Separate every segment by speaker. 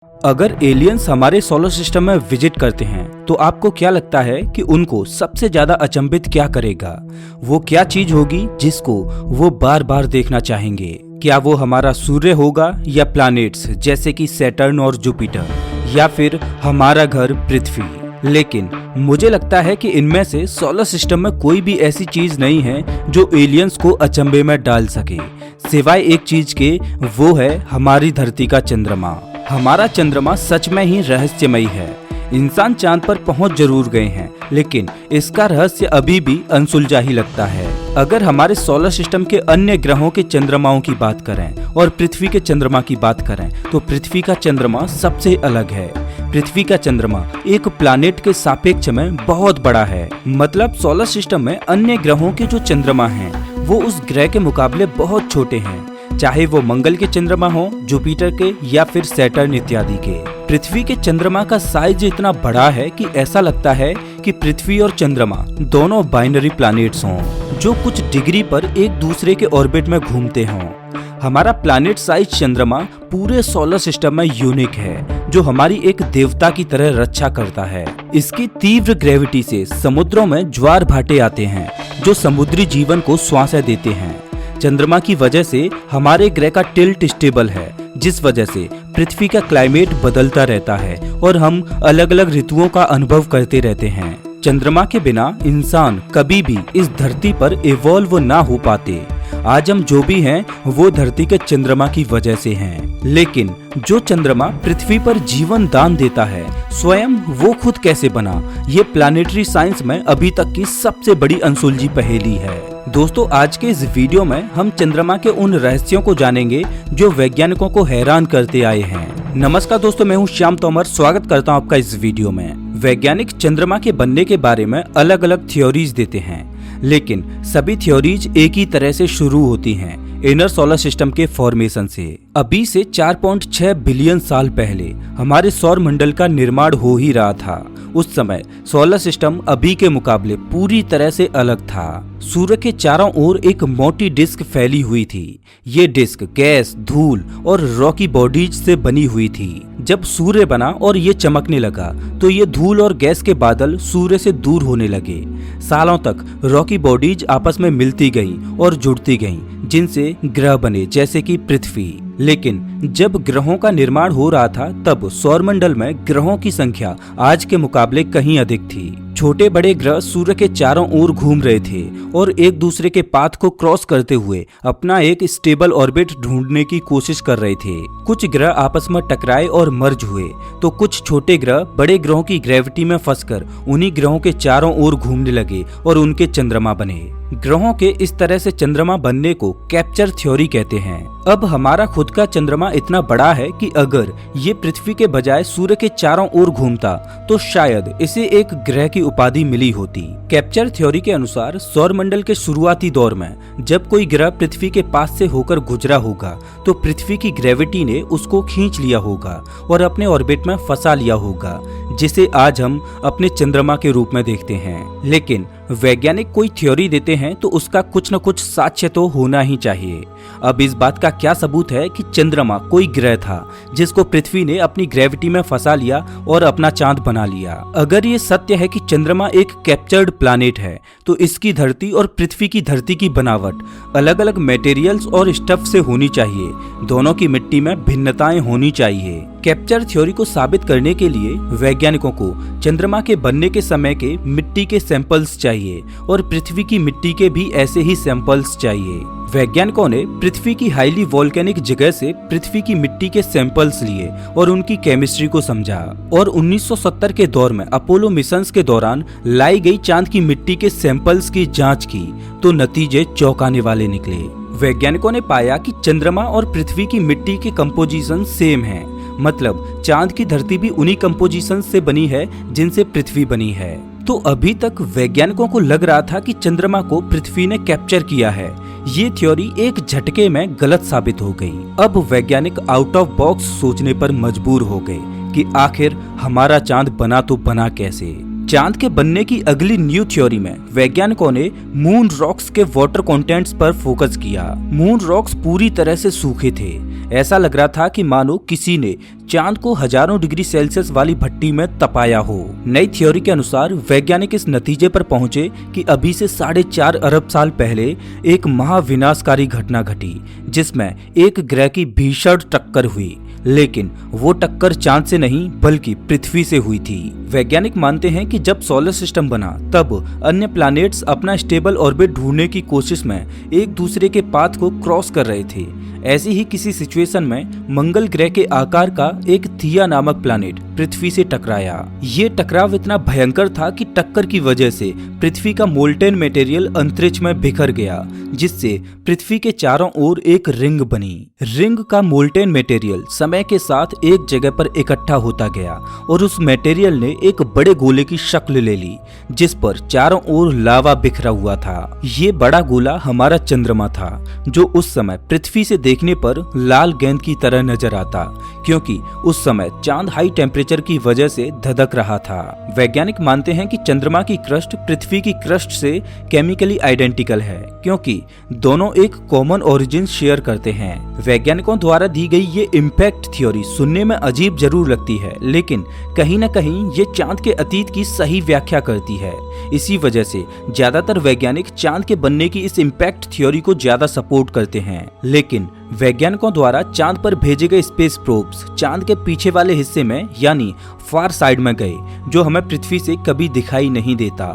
Speaker 1: अगर एलियंस हमारे solar system में विजिट करते हैं तो आपको क्या लगता है कि उनको सबसे ज्यादा अचंभित क्या करेगा? वो क्या चीज होगी जिसको वो बार बार देखना चाहेंगे? क्या वो हमारा सूर्य होगा या प्लैनेट्स जैसे कि सैटर्न और जुपिटर, या फिर हमारा घर पृथ्वी? लेकिन मुझे लगता है कि इनमें से सोलर सिस्टम में कोई भी ऐसी चीज नहीं है जो एलियंस को अचंभे में डाल सके, सिवाय एक चीज के, वो है हमारी धरती का चंद्रमा। हमारा चंद्रमा सच में ही रहस्यमयी है। इंसान चांद पर पहुंच जरूर गए हैं, लेकिन इसका रहस्य अभी भी अनसुलझा ही लगता है। अगर हमारे सोलर सिस्टम के अन्य ग्रहों के चंद्रमाओं की बात करें और पृथ्वी के चंद्रमा की बात करें तो पृथ्वी का चंद्रमा सबसे अलग है। पृथ्वी का चंद्रमा एक प्लैनेट के सापेक्ष में बहुत बड़ा है। मतलब सोलर सिस्टम में अन्य ग्रहों के जो चंद्रमा हैं वो उस ग्रह के मुकाबले बहुत छोटे हैं, चाहे वो मंगल के चंद्रमा हो, जुपिटर के या फिर सैटर्न इत्यादि के। पृथ्वी के चंद्रमा का साइज इतना बड़ा है कि ऐसा लगता है कि पृथ्वी और चंद्रमा दोनों बाइनरी प्लैनेट्स हों जो कुछ डिग्री पर एक दूसरे के ऑर्बिट में घूमते हों। हमारा प्लैनेट साइज चंद्रमा पूरे सोलर सिस्टम में यूनिक है, जो हमारी एक देवता की तरह रक्षा करता है। इसकी तीव्र ग्रेविटी से समुद्रों में ज्वार भाटे आते हैं जो समुद्री जीवन को श्वासें देते हैं। चंद्रमा की वजह से हमारे ग्रह का टिल्ट स्टेबल है, जिस वजह से पृथ्वी का क्लाइमेट बदलता रहता है और हम अलग अलग ऋतुओं का अनुभव करते रहते हैं। चंद्रमा के बिना इंसान कभी भी इस धरती पर इवॉल्व ना हो पाते। आज हम जो भी हैं वो धरती के चंद्रमा की वजह से हैं। लेकिन जो चंद्रमा पृथ्वी पर जीवन दान देता है, स्वयं वो खुद कैसे बना? ये प्लैनेटरी साइंस में अभी तक की सबसे बड़ी अनसुलझी पहेली है। दोस्तों, आज के इस वीडियो में हम चंद्रमा के उन रहस्यों को जानेंगे जो वैज्ञानिकों को हैरान करते आए हैं। नमस्कार दोस्तों, मैं हूं श्याम तोमर। स्वागत करता हूं आपका इस वीडियो में। वैज्ञानिक चंद्रमा के बनने के बारे में अलग अलग थ्योरीज देते हैं, लेकिन सभी थ्योरीज एक ही तरह से शुरू होती हैं, इनर सोलर सिस्टम के फॉर्मेशन से। अभी से 4.6 बिलियन साल पहले हमारे सौर मंडल का निर्माण हो ही रहा था। उस समय सोलर सिस्टम अभी के मुकाबले पूरी तरह से अलग था। सूर्य के चारों ओर एक मोटी डिस्क फैली हुई थी। ये डिस्क गैस, धूल और रॉकी बॉडीज से बनी हुई थी। जब सूर्य बना और ये चमकने लगा तो ये धूल और गैस के बादल सूर्य से दूर होने लगे। सालों तक रॉकी बॉडीज आपस में मिलती गईं और जुड़ती गईं, जिनसे ग्रह बने जैसे कि पृथ्वी। लेकिन जब ग्रहों का निर्माण हो रहा था तब सौरमंडल में ग्रहों की संख्या आज के मुकाबले कहीं अधिक थी। छोटे बड़े ग्रह सूर्य के चारों ओर घूम रहे थे और एक दूसरे के पाथ को क्रॉस करते हुए अपना एक स्टेबल ऑर्बिट ढूंढने की कोशिश कर रहे थे। कुछ ग्रह आपस में टकराए और मर्ज हुए, तो कुछ छोटे ग्रह बड़े ग्रहों की ग्रेविटी में फंसकर उन्हीं ग्रहों के चारों ओर घूमने लगे और उनके चंद्रमा बने। ग्रहों के इस तरह से चंद्रमा बनने को कैप्चर थ्योरी कहते हैं। अब हमारा खुद का चंद्रमा इतना बड़ा है कि अगर ये पृथ्वी के बजाय सूर्य के चारों ओर घूमता तो शायद इसे एक ग्रह की उपाधि मिली होती। कैप्चर थ्योरी के अनुसार सौरमंडल के शुरुआती दौर में जब कोई ग्रह पृथ्वी के पास से होकर गुजरा होगा तो पृथ्वी की ग्रेविटी ने उसको खींच लिया होगा और अपने ऑर्बिट में फंसा लिया होगा, जिसे आज हम अपने चंद्रमा के रूप में देखते हैं। लेकिन वैज्ञानिक कोई थ्योरी देते हैं तो उसका कुछ न कुछ साक्ष्य तो होना ही चाहिए। अब इस बात का क्या सबूत है कि चंद्रमा कोई ग्रह था जिसको पृथ्वी ने अपनी ग्रेविटी में फंसा लिया और अपना चांद बना लिया? अगर ये सत्य है कि चंद्रमा एक कैप्चर्ड प्लैनेट है तो इसकी धरती और पृथ्वी की धरती की बनावट अलग अलग मटेरियल्स और स्टफ से होनी चाहिए। दोनों की मिट्टी में भिन्नताएं होनी चाहिए। कैप्चर थ्योरी को साबित करने के लिए वैज्ञानिकों को चंद्रमा के बनने के समय के मिट्टी के सैंपल्स चाहिए और पृथ्वी की मिट्टी के भी ऐसे ही सैंपल्स चाहिए। वैज्ञानिकों ने पृथ्वी की हाईली वोल्केनिक जगह से पृथ्वी की मिट्टी के सैंपल्स लिए और उनकी केमिस्ट्री को समझा, और 1970 के दौर में अपोलो मिशंस के दौरान लाई गई चांद की मिट्टी के सैंपल्स की जांच की तो नतीजे चौंकाने वाले निकले। वैज्ञानिकों ने पाया कि चंद्रमा और पृथ्वी की मिट्टी के कंपोजिशन सेम है। मतलब चांद की धरती भी उन्हीं कंपोजिशन से बनी है जिनसे पृथ्वी बनी है। तो अभी तक वैज्ञानिकों को लग रहा था कि चंद्रमा को पृथ्वी ने कैप्चर किया है। ये थ्योरी एक झटके में गलत साबित हो गई। अब वैज्ञानिक आउट ऑफ बॉक्स सोचने पर मजबूर हो गए कि आखिर हमारा चांद बना तो बना कैसे। चांद के बनने की अगली न्यू थ्योरी में वैज्ञानिकों ने मून रॉक्स के वाटर कंटेंट्स पर फोकस किया। मून रॉक्स पूरी तरह से सूखे थे, ऐसा लग रहा था कि मानो किसी ने चांद को हजारों डिग्री सेल्सियस वाली भट्टी में तपाया हो। नई थ्योरी के अनुसार वैज्ञानिक इस नतीजे पर पहुंचे कि अभी से 4.5 अरब साल पहले एक महाविनाशकारी घटना घटी, जिसमें एक ग्रह की भीषण टक्कर हुई। लेकिन वो टक्कर चांद से नहीं बल्कि पृथ्वी से हुई थी। वैज्ञानिक मानते हैं कि जब सोलर सिस्टम बना तब अन्य प्लैनेट्स अपना स्टेबल ऑर्बिट ढूंढने की कोशिश में एक दूसरे के पाथ को क्रॉस कर रहे थे। ऐसी ही किसी सिचुएशन में मंगल ग्रह के आकार का एक थिया नामक प्लैनेट पृथ्वी से टकराया। ये टकराव इतना भयंकर था कि टक्कर की वजह से पृथ्वी का मोल्टेन मटेरियल अंतरिक्ष में बिखर गया, जिससे पृथ्वी के चारों ओर एक रिंग बनी। रिंग का मोल्टेन मटेरियल समय के साथ एक जगह पर इकट्ठा होता गया और उस मटेरियल ने एक बड़े गोले की शक्ल ले ली, जिस पर चारों ओर लावा बिखरा हुआ था। ये बड़ा गोला हमारा चंद्रमा था, जो उस समय पृथ्वी से देखने पर लाल गेंद की तरह नजर आता, क्योंकि उस समय चांद हाई टेम्परेचर की वजह से धधक रहा था। वैज्ञानिक मानते हैं कि चंद्रमा की क्रस्ट पृथ्वी की क्रस्ट से केमिकली आइडेंटिकल है, क्योंकि दोनों एक कॉमन ओरिजिन शेयर करते हैं। वैज्ञानिकों द्वारा दी गई ये इम्पैक्ट थ्योरी सुनने में अजीब जरूर लगती है, लेकिन कहीं न कहीं ये चांद के अतीत की सही व्याख्या करती है। इसी वजह से ज्यादातर वैज्ञानिक चांद के बनने की इस इम्पैक्ट थ्योरी को ज्यादा सपोर्ट करते हैं। लेकिन वैज्ञानिकों द्वारा चांद पर भेजे गए स्पेस प्रोब्स चांद के पीछे वाले हिस्से में यानी फार साइड में गए, जो हमें पृथ्वी से कभी दिखाई नहीं देता।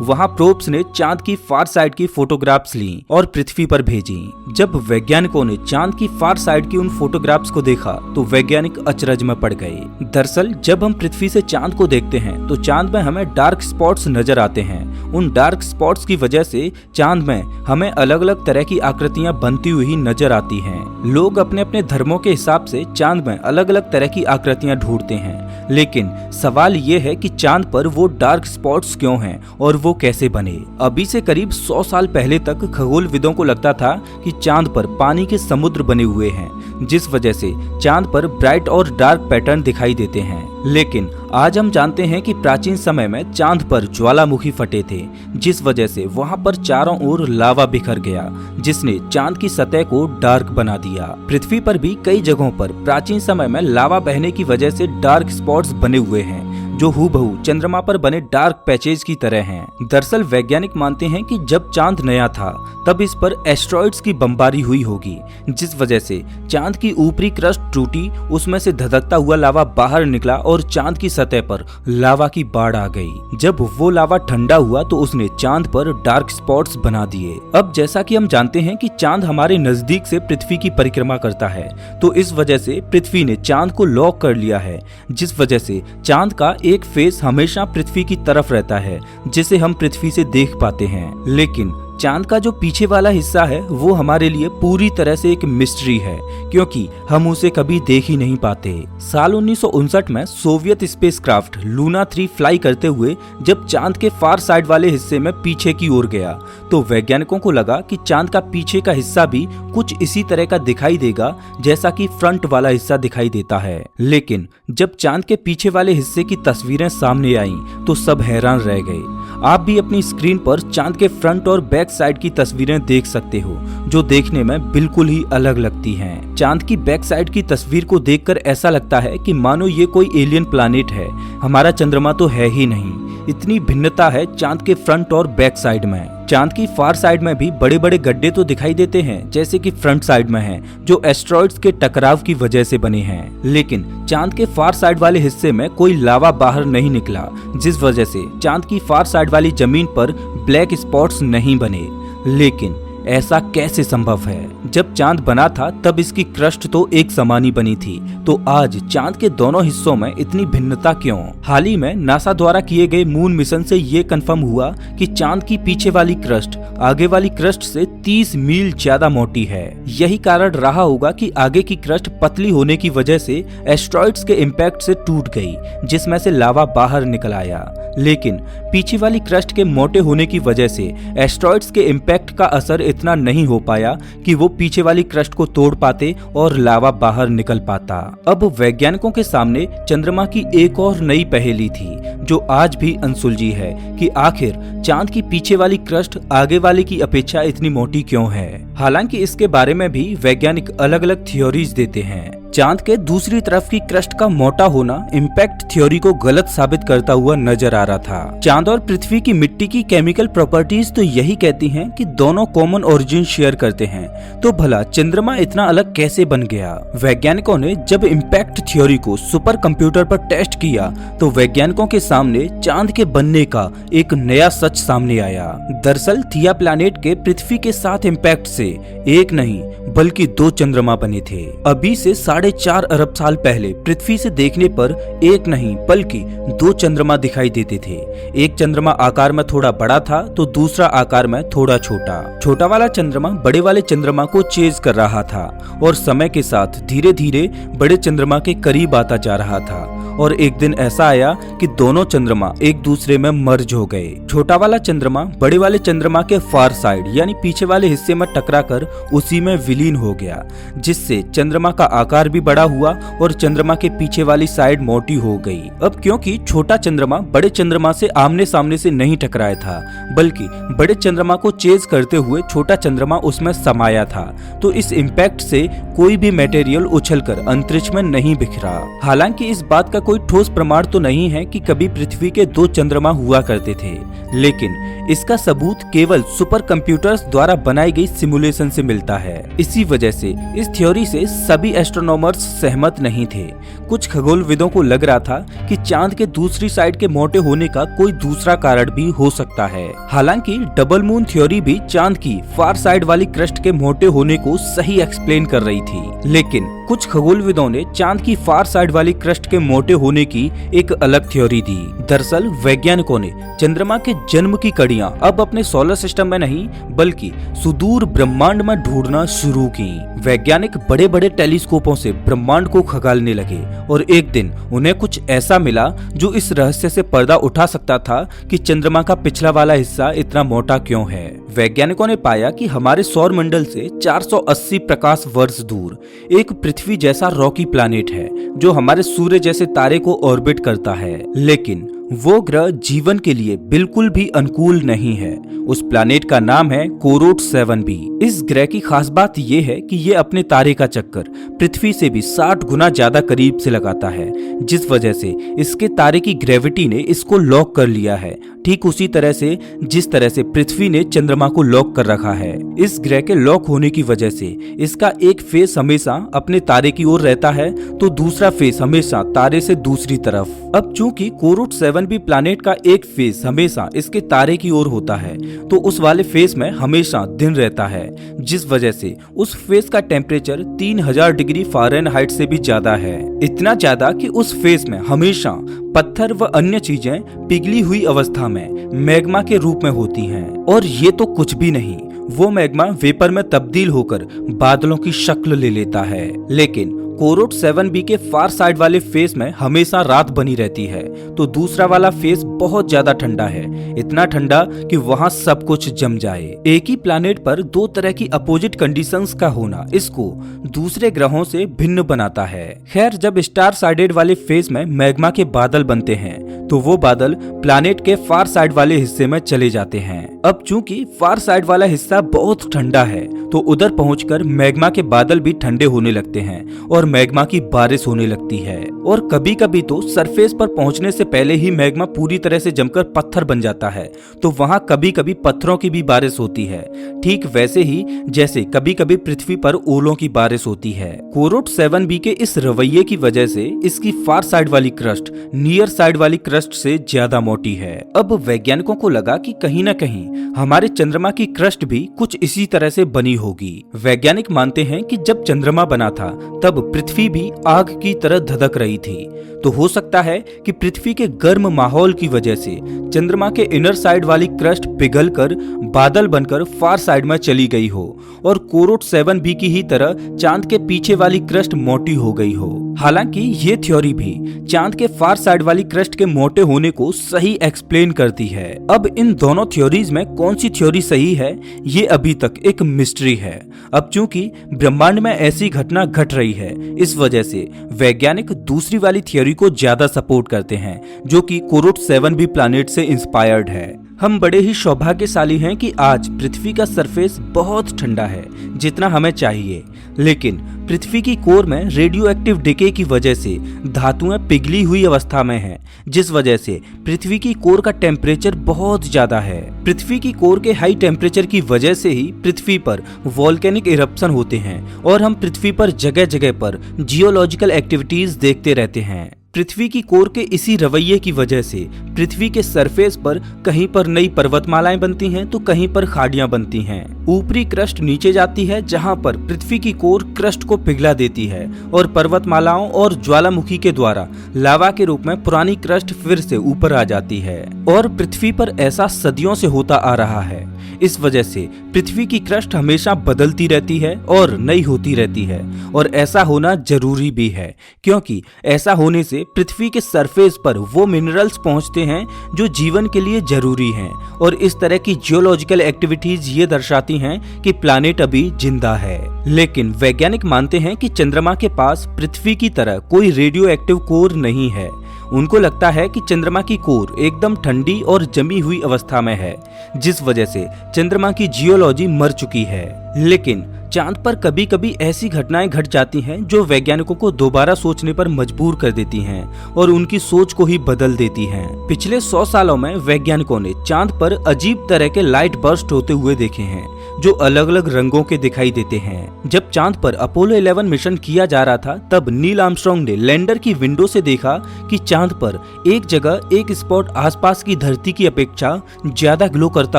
Speaker 1: वहां प्रोब्स ने चांद की फार साइड की फोटोग्राफ्स ली और पृथ्वी पर भेजी। जब वैज्ञानिकों ने चांद की फार साइड की उन फोटोग्राफ्स को देखा तो वैज्ञानिक अचरज में पड़ गए। दरअसल जब हम पृथ्वी से चांद को देखते हैं तो चांद में हमें डार्क स्पॉट्स नजर आते हैं। उन डार्क स्पॉट्स की वजह से चांद में हमें अलग अलग तरह की आकृतियां बनती हुई नजर आती हैं। लोग अपने अपने धर्मों के हिसाब से चांद में अलग अलग तरह की आकृतियां ढूंढते हैं, लेकिन सवाल ये है कि चांद पर वो डार्क स्पॉट्स क्यों हैं और वो कैसे बने। अभी से करीब 100 साल पहले तक खगोलविदों को लगता था कि चांद पर पानी के समुद्र बने हुए हैं, जिस वजह से चांद पर ब्राइट और डार्क पैटर्न दिखाई देते हैं। लेकिन आज हम जानते हैं कि प्राचीन समय में चांद पर ज्वालामुखी फटे थे, जिस वजह से वहां पर चारों ओर लावा बिखर गया, जिसने चांद की सतह को डार्क बना दिया। पृथ्वी पर भी कई जगहों पर प्राचीन समय में लावा बहने की वजह से डार्क स्पॉट्स बने हुए हैं, जो हूबहू चंद्रमा पर बने डार्क पैचेज की तरह हैं। दरअसल वैज्ञानिक मानते हैं कि जब चांद नया था तब इस पर एस्ट्रॉइड्स की बमबारी हुई होगी, जिस वजह से चांद की ऊपरी क्रस्ट टूटी, उसमें से धधकता हुआ लावा बाहर निकला और चांद की सतह पर लावा की बाढ़ आ गई। जब वो लावा ठंडा हुआ तो उसने चांद पर डार्क स्पॉट्स बना दिए। अब जैसा कि हम जानते हैं कि चांद हमारे नजदीक से पृथ्वी की परिक्रमा करता है, तो इस वजह से पृथ्वी ने चांद को लॉक कर लिया है, जिस वजह से चांद का एक फेस हमेशा पृथ्वी की तरफ रहता है, जिसे हम पृथ्वी से देख पाते हैं। लेकिन चांद का जो पीछे वाला हिस्सा है वो हमारे लिए पूरी तरह से एक मिस्ट्री है, क्योंकि हम उसे कभी देख ही नहीं पाते। साल 1959 में सोवियत स्पेसक्राफ्ट लूना 3 फ्लाई करते हुए जब चांद के फार साइड वाले हिस्से में पीछे की ओर गया तो वैज्ञानिकों को लगा कि चांद का पीछे का हिस्सा भी कुछ इसी तरह का दिखाई देगा जैसा कि फ्रंट वाला हिस्सा दिखाई देता है। लेकिन जब चांद के पीछे वाले हिस्से की तस्वीरें सामने आईं तो सब हैरान रह गए। आप भी अपनी स्क्रीन पर चांद के फ्रंट और बैक साइड की तस्वीरें देख सकते हो, जो देखने में बिल्कुल ही अलग लगती हैं। चांद की बैक साइड की तस्वीर को देखकर ऐसा लगता है कि मानो ये कोई एलियन प्लैनेट है, हमारा चंद्रमा तो है ही नहीं। इतनी भिन्नता है चांद के फ्रंट और बैक साइड में। चांद की फार साइड में भी बड़े बड़े गड्ढे तो दिखाई देते हैं, जैसे कि फ्रंट साइड में हैं, जो एस्ट्रॉइड्स के टकराव की वजह से बने हैं। लेकिन चांद के फार साइड वाले हिस्से में कोई लावा बाहर नहीं निकला, जिस वजह से चांद की फार साइड वाली जमीन पर ब्लैक स्पॉट्स नहीं बने। लेकिन ऐसा कैसे संभव है? जब चांद बना था तब इसकी क्रस्ट तो एक समान ही बनी थी, तो आज चांद के दोनों हिस्सों में इतनी भिन्नता क्यों? हाल ही में नासा द्वारा किए गए मून मिशन से ये कंफर्म हुआ कि चांद की पीछे वाली क्रस्ट आगे वाली क्रस्ट से 30 मील ज्यादा मोटी है। यही कारण रहा होगा कि आगे की क्रस्ट पतली होने की वजह से एस्ट्रॉइड्स के इम्पैक्ट से टूट गई, जिसमें से लावा बाहर निकल आया। लेकिन पीछे वाली क्रस्ट के मोटे होने की वजह से एस्ट्रॉइड्स के इम्पैक्ट का असर इतना नहीं हो पाया कि वो पीछे वाली क्रस्ट को तोड़ पाते और लावा बाहर निकल पाता। अब वैज्ञानिकों के सामने चंद्रमा की एक और नई पहेली थी, जो आज भी अनसुलझी है कि आखिर चांद की पीछे वाली क्रस्ट आगे वाले की अपेक्षा इतनी मोटी क्यों है। हालांकि इसके बारे में भी वैज्ञानिक अलग अलग थ्योरीज देते हैं। चांद के दूसरी तरफ की क्रस्ट का मोटा होना इम्पैक्ट थ्योरी को गलत साबित करता हुआ नजर आ रहा था। चांद और पृथ्वी की मिट्टी की केमिकल प्रॉपर्टीज तो यही कहती हैं कि दोनों कॉमन ओरिजिन शेयर करते हैं, तो भला चंद्रमा इतना अलग कैसे बन गया। वैज्ञानिकों ने जब इम्पैक्ट थ्योरी को सुपर कंप्यूटर पर टेस्ट किया तो वैज्ञानिकों के सामने चांद के बनने का एक नया सच सामने आया। दरअसल थिया प्लैनेट के पृथ्वी के साथ इम्पैक्ट से एक नहीं बल्कि 2 चंद्रमा बने थे। अभी से 4.5 अरब साल पहले पृथ्वी से देखने पर एक नहीं बल्कि 2 चंद्रमा दिखाई देते थे। एक चंद्रमा आकार में थोड़ा बड़ा था तो दूसरा आकार में थोड़ा छोटा। छोटा वाला चंद्रमा बड़े वाले चंद्रमा को चेज कर रहा था और समय के साथ धीरे धीरे बड़े चंद्रमा के करीब आता जा रहा था और एक दिन ऐसा आया कि दोनों चंद्रमा एक दूसरे में मर्ज हो गए। छोटा वाला चंद्रमा बड़े वाले चंद्रमा के फार साइड यानी पीछे वाले हिस्से में टकराकर उसी में विलीन हो गया, जिससे चंद्रमा का आकार भी बड़ा हुआ और चंद्रमा के पीछे वाली साइड मोटी हो गई। अब क्योंकि छोटा चंद्रमा बड़े चंद्रमा से आमने सामने से नहीं टकराया था बल्कि बड़े चंद्रमा को चेज करते हुए छोटा चंद्रमा उसमें समाया था, तो इस इम्पैक्ट से कोई भी मटेरियल उछलकर अंतरिक्ष में नहीं बिखरा। हालांकि इस बात का कोई ठोस प्रमाण तो नहीं है कि कभी पृथ्वी के 2 चंद्रमा हुआ करते थे, लेकिन इसका सबूत केवल सुपर कंप्यूटर्स द्वारा बनाई गई सिमुलेशन से मिलता है। इसी वजह से इस थ्योरी से सभी एस्ट्रोनॉमर्स सहमत नहीं थे। कुछ खगोलविदों को लग रहा था कि चांद के दूसरी साइड के मोटे होने का कोई दूसरा कारण भी हो सकता है। हालांकि डबल मून थ्योरी भी चांद की फार साइड वाली क्रस्ट के मोटे होने को सही एक्सप्लेन कर रही थी, लेकिन कुछ खगोलविदों ने चांद की फार साइड वाली क्रस्ट के मोटे होने की एक अलग थ्योरी दी। दरअसल वैज्ञानिकों ने चंद्रमा के जन्म की कड़ियां अब अपने सोलर सिस्टम में नहीं बल्कि सुदूर ब्रह्मांड में ढूंढना शुरू की। वैज्ञानिक बड़े बड़े टेलीस्कोपों से ब्रह्मांड को खंगालने लगे और एक दिन उन्हें कुछ ऐसा मिला जो इस रहस्य से पर्दा उठा सकता था कि चंद्रमा का पिछला वाला हिस्सा इतना मोटा क्यों है। वैज्ञानिकों ने पाया कि हमारे सौर मंडल से 480 प्रकाश वर्ष दूर एक पृथ्वी जैसा रॉकी प्लैनेट है जो हमारे सूर्य जैसे तारे को ऑर्बिट करता है, लेकिन वो ग्रह जीवन के लिए बिल्कुल भी अनुकूल नहीं है। उस प्लैनेट का नाम है कोरोट 7b। इस ग्रह की खास बात ये है कि ये अपने तारे का चक्कर पृथ्वी से भी 60 गुना ज्यादा करीब से लगाता है, जिस वजह से इसके तारे की ग्रेविटी ने इसको लॉक कर लिया है, ठीक उसी तरह से जिस तरह से पृथ्वी ने चंद्रमा को लॉक कर रखा है। इस ग्रह के लॉक होने की वजह से इसका एक फेस हमेशा अपने तारे की ओर रहता है तो दूसरा फेस हमेशा तारे से दूसरी तरफ। अब चूंकि कोरोट 7b प्लैनेट का एक फेस हमेशा इसके तारे की ओर होता है तो उस वाले फेस में हमेशा दिन रहता है, जिस वजह से उस फेस का टेम्परेचर 3000 डिग्री फ़ारेनहाइट से भी ज्यादा है। इतना ज्यादा कि उस फेस में हमेशा पत्थर व अन्य चीजें पिघली हुई अवस्था में मैग्मा के रूप में होती हैं। और ये तो कुछ भी नहीं, वो मैग्मा वेपर में तब्दील होकर बादलों की शक्ल ले लेता है। लेकिन कोरोट 7b के फार साइड वाले फेस में हमेशा रात बनी रहती है तो दूसरा वाला फेस बहुत ज्यादा ठंडा है, इतना ठंडा कि वहाँ सब कुछ जम जाए। एक ही प्लैनेट पर 2 तरह की अपोजिट कंडीशंस का होना इसको दूसरे ग्रहों से भिन्न बनाता है। खैर, जब स्टार साइडेड वाले फेस में मैग्मा के बादल बनते हैं तो वो बादल प्लैनेट के फार साइड वाले हिस्से में चले जाते हैं। अब चूंकि फार साइड वाला हिस्सा बहुत ठंडा है तो उधर पहुंचकर मैग्मा के बादल भी ठंडे होने लगते हैं और मैग्मा की बारिश होने लगती है। और कभी कभी तो सरफेस पर पहुंचने से पहले ही मैग्मा पूरी तरह से जमकर पत्थर बन जाता है तो वहां कभी कभी पत्थरों की भी बारिश होती है, ठीक वैसे ही जैसे कभी कभी पृथ्वी पर ओलों की बारिश होती है। कोरोट 7b के इस रवैये की वजह से इसकी फार साइड वाली क्रस्ट नियर साइड वाली क्रस्ट से ज्यादा मोटी है। अब वैज्ञानिकों को लगा कि कहीं न कहीं हमारे चंद्रमा की क्रस्ट भी कुछ इसी तरह से बनी होगी। वैज्ञानिक मानते हैं कि जब चंद्रमा बना था तब पृथ्वी भी आग की तरह धधक रही थी, तो हो सकता है कि पृथ्वी के गर्म माहौल की वजह से चंद्रमा के इनर साइड वाली क्रस्ट पिघलकर बादल बनकर फार साइड में चली गई हो और कोरोट 7b की ही तरह चांद के पीछे वाली क्रस्ट मोटी हो गई हो। हालांकि ये थ्योरी भी चांद के फार साइड वाली क्रस्ट के मोटे होने को सही एक्सप्लेन करती है। अब इन दोनों थ्योरीज में कौन सी थ्योरी सही है ये अभी तक एक मिस्ट्री है। अब चूंकि ब्रह्मांड में ऐसी घटना घट रही है, इस वजह से वैज्ञानिक दूसरी वाली थ्योरी को ज्यादा सपोर्ट करते हैं जो कि कोरोट 7b प्लैनेट से इंस्पायर्ड है। हम बड़े ही सौभाग्यशाली हैं कि आज पृथ्वी का सरफेस बहुत ठंडा है, जितना हमें चाहिए। लेकिन पृथ्वी की कोर में रेडियो एक्टिव डिके की वजह से धातुएं पिघली हुई अवस्था में हैं, जिस वजह से पृथ्वी की कोर का टेम्परेचर बहुत ज्यादा है। पृथ्वी की कोर के हाई टेम्परेचर की वजह से ही पृथ्वी पर वॉल्केनिक इरप्शन होते हैं और हम पृथ्वी पर जगह जगह पर जियोलॉजिकल एक्टिविटीज देखते रहते हैं। पृथ्वी की कोर के इसी रवैये की वजह से पृथ्वी के सरफेस पर कहीं पर नई पर्वतमालाएं बनती हैं तो कहीं पर खाड़ियां बनती हैं। ऊपरी क्रस्ट नीचे जाती है, जहां पर पृथ्वी की कोर क्रस्ट को पिघला देती है और पर्वतमालाओं और ज्वालामुखी के द्वारा लावा के रूप में पुरानी क्रस्ट फिर से ऊपर आ जाती है। और पृथ्वी पर ऐसा सदियों से होता आ रहा है। इस वजह से पृथ्वी की क्रस्ट हमेशा बदलती रहती है और नई होती रहती है, और ऐसा होना जरूरी भी है, क्योंकि ऐसा होने से पृथ्वी के सरफेस पर वो मिनरल्स पहुंचते हैं जो जीवन के लिए जरूरी हैं। और इस तरह की जियोलॉजिकल एक्टिविटीज ये दर्शाती हैं कि प्लैनेट अभी जिंदा है। लेकिन वैज्ञानिक मानते हैं कि चंद्रमा के पास पृथ्वी की तरह कोई रेडियो एक्टिव कोर नहीं है। उनको लगता है कि चंद्रमा की कोर एकदम ठंडी और जमी हुई अवस्था में है, जिस वजह से चंद्रमा की जियोलॉजी मर चुकी है। लेकिन चांद पर कभी कभी ऐसी घटनाएं घट जाती हैं जो वैज्ञानिकों को दोबारा सोचने पर मजबूर कर देती हैं और उनकी सोच को ही बदल देती हैं। पिछले 100 सालों में वैज्ञानिकों ने चांद पर अजीब तरह के लाइट बर्स्ट होते हुए देखे हैं, जो अलग अलग रंगों के दिखाई देते हैं। जब चांद पर अपोलो 11 मिशन किया जा रहा था, तब नील आर्मस्ट्रांग ने लैंडर की विंडो से देखा कि चांद पर एक जगह एक स्पॉट आसपास की धरती की अपेक्षा ज्यादा ग्लो करता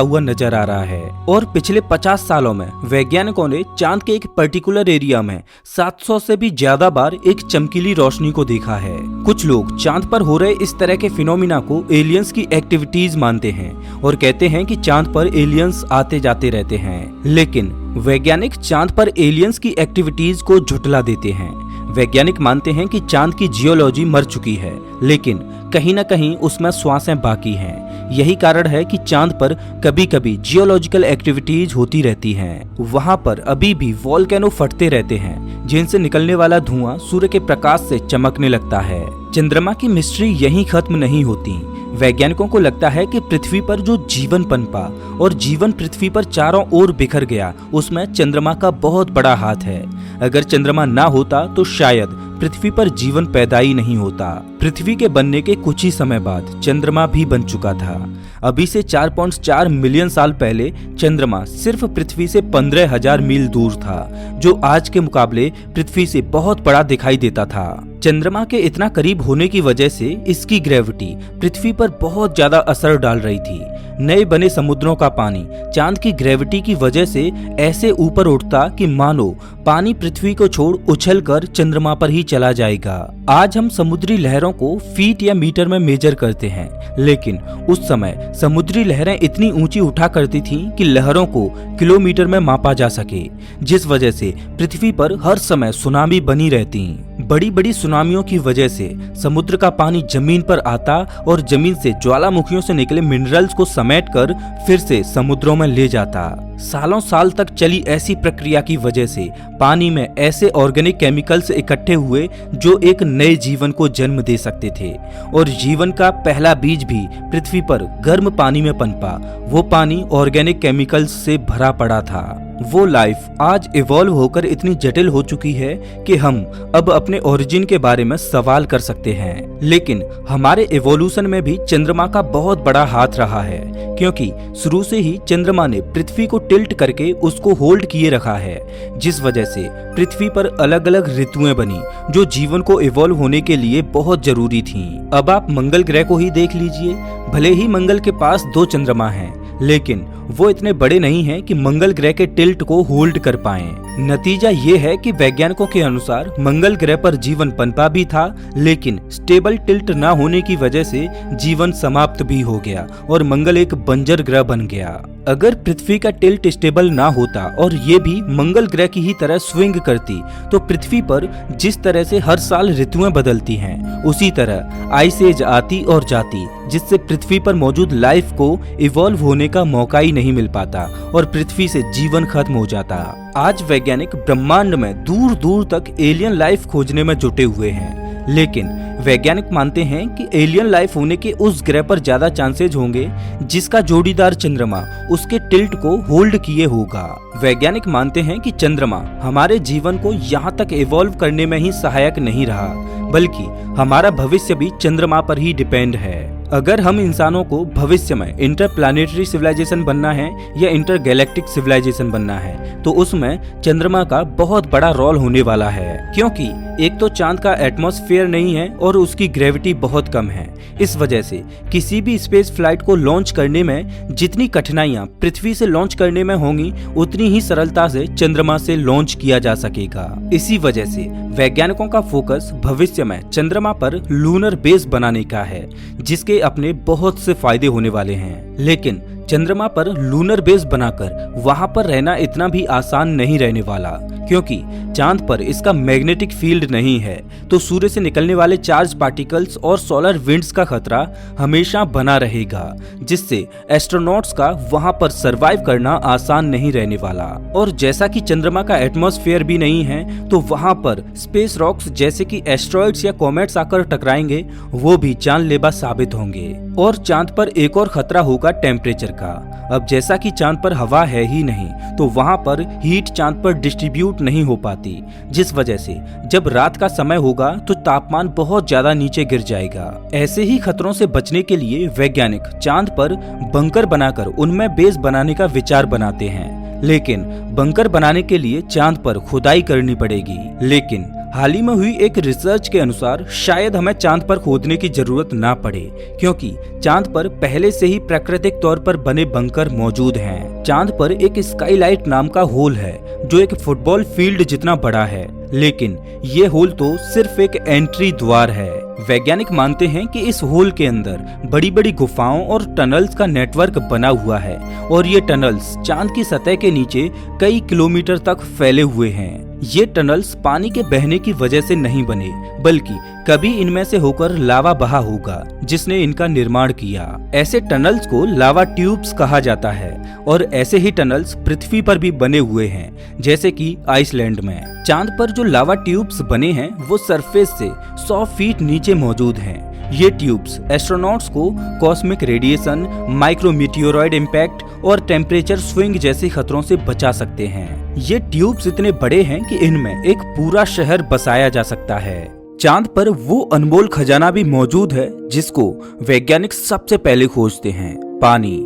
Speaker 1: हुआ नजर आ रहा है। और पिछले 50 सालों में वैज्ञानिकों ने चांद के एक पर्टिकुलर एरिया में 700 से भी ज्यादा बार एक चमकीली रोशनी को देखा है। कुछ लोग चांद पर हो रहे इस तरह के फिनोमिना को एलियंस की एक्टिविटीज मानते हैं और कहते हैं कि चांद पर एलियंस आते जाते रहते हैं। लेकिन वैज्ञानिक चांद पर एलियंस की एक्टिविटीज को झुठला देते हैं। वैज्ञानिक मानते हैं कि चांद की जियोलॉजी मर चुकी है, लेकिन कहीं न कहीं उसमें श्वासें बाकी हैं। यही कारण है कि चांद पर कभी कभी जियोलॉजिकल एक्टिविटीज होती रहती हैं। वहां पर अभी भी वॉल्केनो फटते रहते हैं, जिनसे निकलने वाला धुआं सूर्य के प्रकाश से चमकने लगता है। चंद्रमा की मिस्ट्री यहीं खत्म नहीं होती। वैज्ञानिकों को लगता है कि पृथ्वी पर जो जीवन पनपा और जीवन पृथ्वी पर चारों ओर बिखर गया, उसमें चंद्रमा का बहुत बड़ा हाथ है। अगर चंद्रमा ना होता तो शायद पृथ्वी पर जीवन पैदा ही नहीं होता। पृथ्वी के बनने के कुछ ही समय बाद चंद्रमा भी बन चुका था। अभी से 4.4 मिलियन साल पहले चंद्रमा सिर्फ पृथ्वी से 15,000 मील दूर था, जो आज के मुकाबले पृथ्वी से बहुत बड़ा दिखाई देता था। चंद्रमा के इतना करीब होने की वजह से इसकी ग्रेविटी पृथ्वी पर बहुत ज्यादा असर डाल रही थी। नए बने समुद्रों का पानी चांद की ग्रेविटी की वजह से ऐसे ऊपर उठता कि मानो पानी पृथ्वी को छोड़ उछलकर चंद्रमा पर ही चला जाएगा। आज हम समुद्री लहरों को फीट या मीटर में मेजर करते हैं, लेकिन उस समय समुद्री लहरें इतनी ऊंची उठा करती थीं कि लहरों को किलोमीटर में मापा जा सके, जिस वजह से पृथ्वी पर हर समय सुनामी बनी रहती। बड़ी बड़ी सुनामियों की वजह से समुद्र का पानी जमीन पर आता और जमीन से ज्वालामुखियों से निकले मिनरल्स को समेटकर फिर से समुद्रों में ले जाता। सालों साल तक चली ऐसी प्रक्रिया की वजह से पानी में ऐसे ऑर्गेनिक केमिकल्स इकट्ठे हुए जो एक नए जीवन को जन्म दे सकते थे, और जीवन का पहला बीज भी पृथ्वी पर गर्म पानी में पनपा। वो पानी ऑर्गेनिक केमिकल्स से भरा पड़ा था। वो लाइफ आज इवॉल्व होकर इतनी जटिल हो चुकी है कि हम अब अपने ओरिजिन के बारे में सवाल कर सकते हैं। लेकिन हमारे इवोल्यूशन में भी चंद्रमा का बहुत बड़ा हाथ रहा है, क्योंकि शुरू से ही चंद्रमा ने पृथ्वी को टिल्ट करके उसको होल्ड किए रखा है, जिस वजह से पृथ्वी पर अलग अलग ऋतुएं बनी जो जीवन को इवॉल्व होने के लिए बहुत जरूरी थीं। अब आप मंगल ग्रह को ही देख लीजिए। भले ही मंगल के पास 2 चंद्रमा हैं, लेकिन वो इतने बड़े नहीं हैं कि मंगल ग्रह के टिल्ट को होल्ड कर पाएं। नतीजा ये है कि वैज्ञानिकों के अनुसार मंगल ग्रह पर जीवन पनपा भी था, लेकिन स्टेबल टिल्ट ना होने की वजह से जीवन समाप्त भी हो गया और मंगल एक बंजर ग्रह बन गया। अगर पृथ्वी का टिल्ट स्टेबल ना होता और ये भी मंगल ग्रह की ही तरह स्विंग करती, तो पृथ्वी पर जिस तरह से हर साल ऋतुएं बदलती हैं, उसी तरह आइस एज आती और जाती, जिससे पृथ्वी पर मौजूद लाइफ को इवॉल्व होने का मौका ही नहीं मिल पाता और पृथ्वी से जीवन खत्म हो जाता। आज वैज्ञानिक ब्रह्मांड में दूर दूर तक एलियन लाइफ खोजने में जुटे हुए हैं, लेकिन वैज्ञानिक मानते हैं कि एलियन लाइफ होने के उस ग्रह पर ज्यादा चांसेज होंगे जिसका जोड़ीदार चंद्रमा उसके टिल्ट को होल्ड किए होगा। वैज्ञानिक मानते हैं कि चंद्रमा हमारे जीवन को यहाँ तक इवॉल्व करने में ही सहायक नहीं रहा, बल्कि हमारा भविष्य भी चंद्रमा पर ही डिपेंड है। अगर हम इंसानों को भविष्य में इंटरप्लैनेटरी सिविलाइजेशन बनना है या इंटरगैलेक्टिक सिविलाइजेशन बनना है तो उसमें चंद्रमा का बहुत बड़ा रोल होने वाला है, क्योंकि एक तो चांद का एटमॉस्फेयर नहीं है और उसकी ग्रेविटी बहुत कम है। इस वजह से किसी भी स्पेस फ्लाइट को लॉन्च करने में जितनी कठिनाइयां पृथ्वी से लॉन्च करने में होंगी उतनी ही सरलता से चंद्रमा से लॉन्च किया जा सकेगा। इसी वजह से वैज्ञानिकों का फोकस भविष्य में चंद्रमा पर लूनर बेस बनाने का है, जिसके अपने बहुत से फायदे होने वाले हैं। लेकिन चंद्रमा पर लूनर बेस बनाकर वहां पर रहना इतना भी आसान नहीं रहने वाला, क्योंकि चांद पर इसका मैग्नेटिक फील्ड नहीं है, तो सूर्य से निकलने वाले चार्ज पार्टिकल्स और सोलर विंड्स का खतरा हमेशा बना रहेगा, जिससे एस्ट्रोनॉट्स का वहां पर सरवाइव करना आसान नहीं रहने वाला। और जैसा कि चंद्रमा का एटमॉस्फेयर भी नहीं है, तो वहां पर स्पेस रॉक्स जैसे कि एस्ट्रॉइड्स या कॉमेट्स आकर टकराएंगे, वो भी जानलेवा साबित होंगे। और चांद पर एक और खतरा होगा टेम्परेचर का। अब जैसा कि चांद पर हवा है ही नहीं, तो वहां पर हीट चांद पर डिस्ट्रीब्यूट नहीं हो पाती, जिस वजह से जब रात का समय होगा तो तापमान बहुत ज्यादा नीचे गिर जाएगा। ऐसे ही खतरों से बचने के लिए वैज्ञानिक चांद पर बंकर बनाकर उनमें बेस बनाने का विचार बनाते हैं, लेकिन बंकर बनाने के लिए चांद पर खुदाई करनी पड़ेगी। लेकिन हाल ही में हुई एक रिसर्च के अनुसार शायद हमें चांद पर खोदने की जरूरत ना पड़े, क्योंकि चांद पर पहले से ही प्राकृतिक तौर पर बने बंकर मौजूद हैं। चांद पर एक स्काईलाइट नाम का होल है जो एक फुटबॉल फील्ड जितना बड़ा है, लेकिन ये होल तो सिर्फ एक एंट्री द्वार है। वैज्ञानिक मानते हैं कि इस होल के अंदर बड़ी बड़ी गुफाओं और टनल्स का नेटवर्क बना हुआ है, और ये टनल्स चांद की सतह के नीचे कई किलोमीटर तक फैले हुए हैं। ये टनल्स पानी के बहने की वजह से नहीं बने, बल्कि कभी इनमें से होकर लावा बहा होगा जिसने इनका निर्माण किया। ऐसे टनल्स को लावा ट्यूब्स कहा जाता है, और ऐसे ही टनल्स पृथ्वी पर भी बने हुए हैं, जैसे कि आइसलैंड में। चांद पर जो लावा ट्यूब्स बने हैं वो सरफेस से 100 फीट नीचे मौजूद हैं। ये ट्यूब्स एस्ट्रोनॉट्स को कॉस्मिक रेडिएशन, माइक्रोमीटियोरॉइड इम्पैक्ट और टेम्परेचर स्विंग जैसे खतरों से बचा सकते हैं। ये ट्यूब्स इतने बड़े हैं कि इनमें एक पूरा शहर बसाया जा सकता है। चांद पर वो अनमोल खजाना भी मौजूद है जिसको वैज्ञानिक सबसे पहले खोजते हैं, पानी।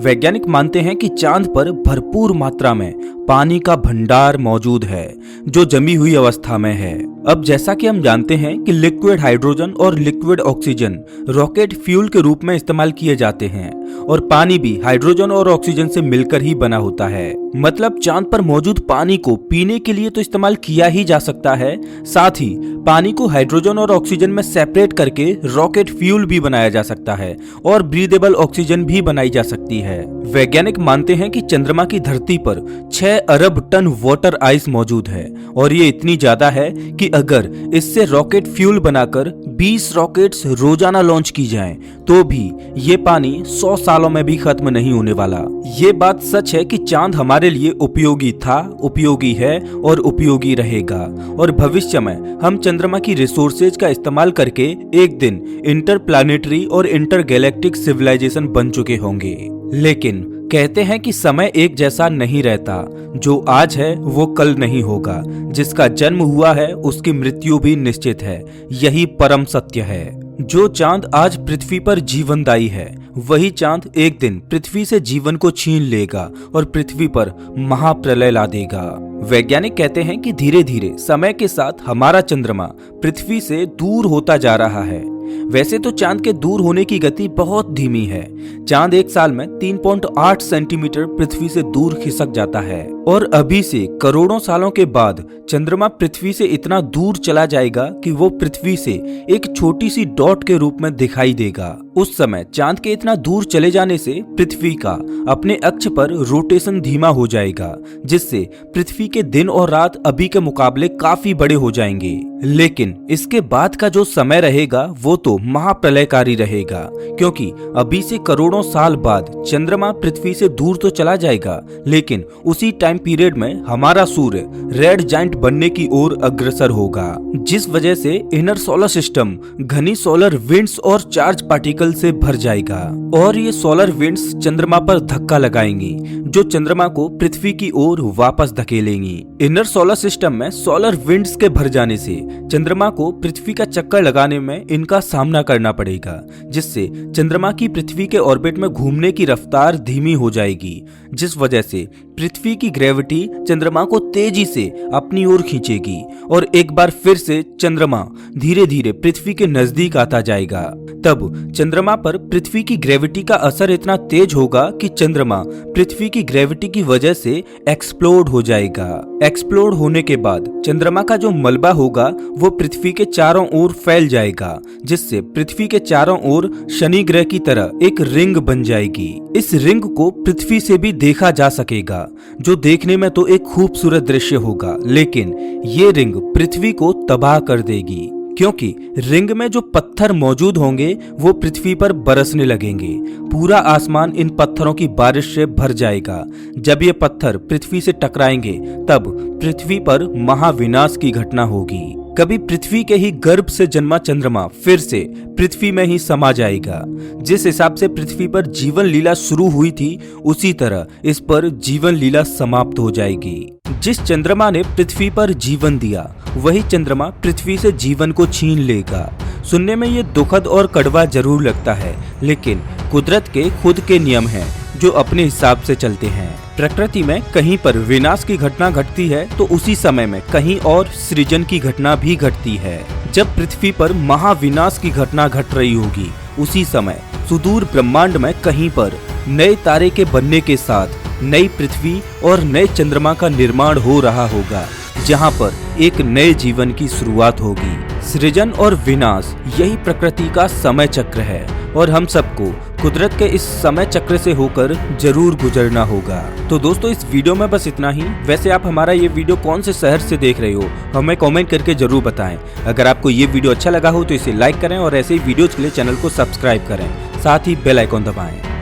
Speaker 1: वैज्ञानिक मानते हैं कि चांद पर भरपूर मात्रा में पानी का भंडार मौजूद है जो जमी हुई अवस्था में है। अब जैसा कि हम जानते हैं कि लिक्विड हाइड्रोजन और लिक्विड ऑक्सीजन रॉकेट फ्यूल के रूप में इस्तेमाल किए जाते हैं, और पानी भी हाइड्रोजन और ऑक्सीजन से मिलकर ही बना होता है। मतलब चांद पर मौजूद पानी को पीने के लिए तो इस्तेमाल किया ही जा सकता है, साथ ही पानी को हाइड्रोजन और ऑक्सीजन में सेपरेट करके रॉकेट फ्यूल भी बनाया जा सकता है और ब्रीदेबल ऑक्सीजन भी बनाई जा सकती है। वैज्ञानिक मानते हैं कि चंद्रमा की धरती पर 6 अरब टन वाटर आइस मौजूद है, और ये इतनी ज्यादा है कि अगर इससे रॉकेट फ्यूल बनाकर 20 रॉकेट्स रोजाना लॉन्च की जाएं, तो भी ये पानी 100 सालों में भी खत्म नहीं होने वाला। ये बात सच है कि चांद हमारे लिए उपयोगी था, उपयोगी है और उपयोगी रहेगा, और भविष्य में हम चंद्रमा की रिसोर्सेज का इस्तेमाल करके एक दिन इंटरप्लैनेटरी और इंटरगैलेक्टिक सिविलाइजेशन बन चुके होंगे। लेकिन कहते हैं कि समय एक जैसा नहीं रहता, जो आज है वो कल नहीं होगा, जिसका जन्म हुआ है उसकी मृत्यु भी निश्चित है। यही परम सत्य है। जो चांद आज पृथ्वी पर जीवनदायी है, वही चांद एक दिन पृथ्वी से जीवन को छीन लेगा और पृथ्वी पर महाप्रलय ला देगा। वैज्ञानिक कहते हैं कि धीरे धीरे समय के साथ हमारा चंद्रमा पृथ्वी से दूर होता जा रहा है। वैसे तो चांद के दूर होने की गति बहुत धीमी है। चांद एक साल में 3.8 सेंटीमीटर पृथ्वी से दूर खिसक जाता है, और अभी से करोड़ों सालों के बाद चंद्रमा पृथ्वी से इतना दूर चला जाएगा कि वो पृथ्वी से एक छोटी सी डॉट के रूप में दिखाई देगा। उस समय चांद के इतना दूर चले जाने से पृथ्वी का अपने अक्ष पर रोटेशन धीमा हो जाएगा, जिससे पृथ्वी के दिन और रात अभी के मुकाबले काफी बड़े हो जाएंगे। लेकिन इसके बाद का जो समय रहेगा वो तो महाप्रलयकारी रहेगा, क्योंकि अभी से करोड़ों साल बाद चंद्रमा पृथ्वी से दूर तो चला जाएगा, लेकिन उसी टाइम टाइम पीरियड में हमारा सूर्य रेड जाइंट बनने की ओर अग्रसर होगा, जिस वजह से इनर सोलर सिस्टम घनी सोलर विंड्स और चार्ज पार्टिकल से भर जाएगा और ये सोलर विंड्स चंद्रमा पर धक्का लगाएंगी, जो चंद्रमा को पृथ्वी की ओर वापस धकेलेंगी। इनर सोलर सिस्टम में सोलर विंड्स के भर जाने से चंद्रमा को पृथ्वी का चक्कर लगाने में इनका सामना करना पड़ेगा, जिससे चंद्रमा की पृथ्वी के ऑर्बिट में घूमने की रफ्तार धीमी हो जाएगी, जिस वजह से पृथ्वी की ग्रेविटी चंद्रमा को तेजी से अपनी ओर खींचेगी और एक बार फिर से चंद्रमा धीरे धीरे पृथ्वी के नजदीक आता जाएगा। तब चंद्रमा पर पृथ्वी की ग्रेविटी का असर इतना तेज होगा कि चंद्रमा पृथ्वी की ग्रेविटी की वजह से एक्सप्लोड हो जाएगा। एक्सप्लोड होने के बाद चंद्रमा का जो मलबा होगा वो पृथ्वी के चारों ओर फैल जाएगा, जिससे पृथ्वी के चारों ओर शनि ग्रह की तरह एक रिंग बन जाएगी। इस रिंग को पृथ्वी से भी देखा जा सकेगा, जो देखने में तो एक खूबसूरत दृश्य होगा, लेकिन ये रिंग पृथ्वी को तबाह कर देगी, क्योंकि रिंग में जो पत्थर मौजूद होंगे वो पृथ्वी पर बरसने लगेंगे। पूरा आसमान इन पत्थरों की बारिश से भर जाएगा। जब ये पत्थर पृथ्वी से टकराएंगे तब पृथ्वी पर महाविनाश की घटना होगी। कभी पृथ्वी के ही गर्भ से जन्मा चंद्रमा फिर से पृथ्वी में ही समा जाएगा। जिस हिसाब से पृथ्वी पर जीवन लीला शुरू हुई थी, उसी तरह इस पर जीवन लीला समाप्त हो जाएगी। जिस चंद्रमा ने पृथ्वी पर जीवन दिया, वही चंद्रमा पृथ्वी से जीवन को छीन लेगा। सुनने में ये दुखद और कड़वा जरूर लगता है, लेकिन कुदरत के खुद के नियम हैं जो अपने हिसाब से चलते हैं। प्रकृति में कहीं पर विनाश की घटना घटती है तो उसी समय में कहीं और सृजन की घटना भी घटती है। जब पृथ्वी पर महाविनाश की घटना घट रही होगी, उसी समय सुदूर ब्रह्मांड में कहीं पर नए तारे के बनने के साथ नई पृथ्वी और नए चंद्रमा का निर्माण हो रहा होगा, जहां पर एक नए जीवन की शुरुआत होगी। सृजन और विनाश यही प्रकृति का समय चक्र है और हम सबको कुदरत के इस समय चक्र से होकर जरूर गुजरना होगा। तो दोस्तों, इस वीडियो में बस इतना ही। वैसे आप हमारा ये वीडियो कौन से शहर से देख रहे हो, हमें कमेंट करके जरूर बताएं। अगर आपको ये वीडियो अच्छा लगा हो तो इसे लाइक करें और ऐसे ही वीडियोज के लिए चैनल को सब्सक्राइब करें, साथ ही बेल आइकॉन दबाएं।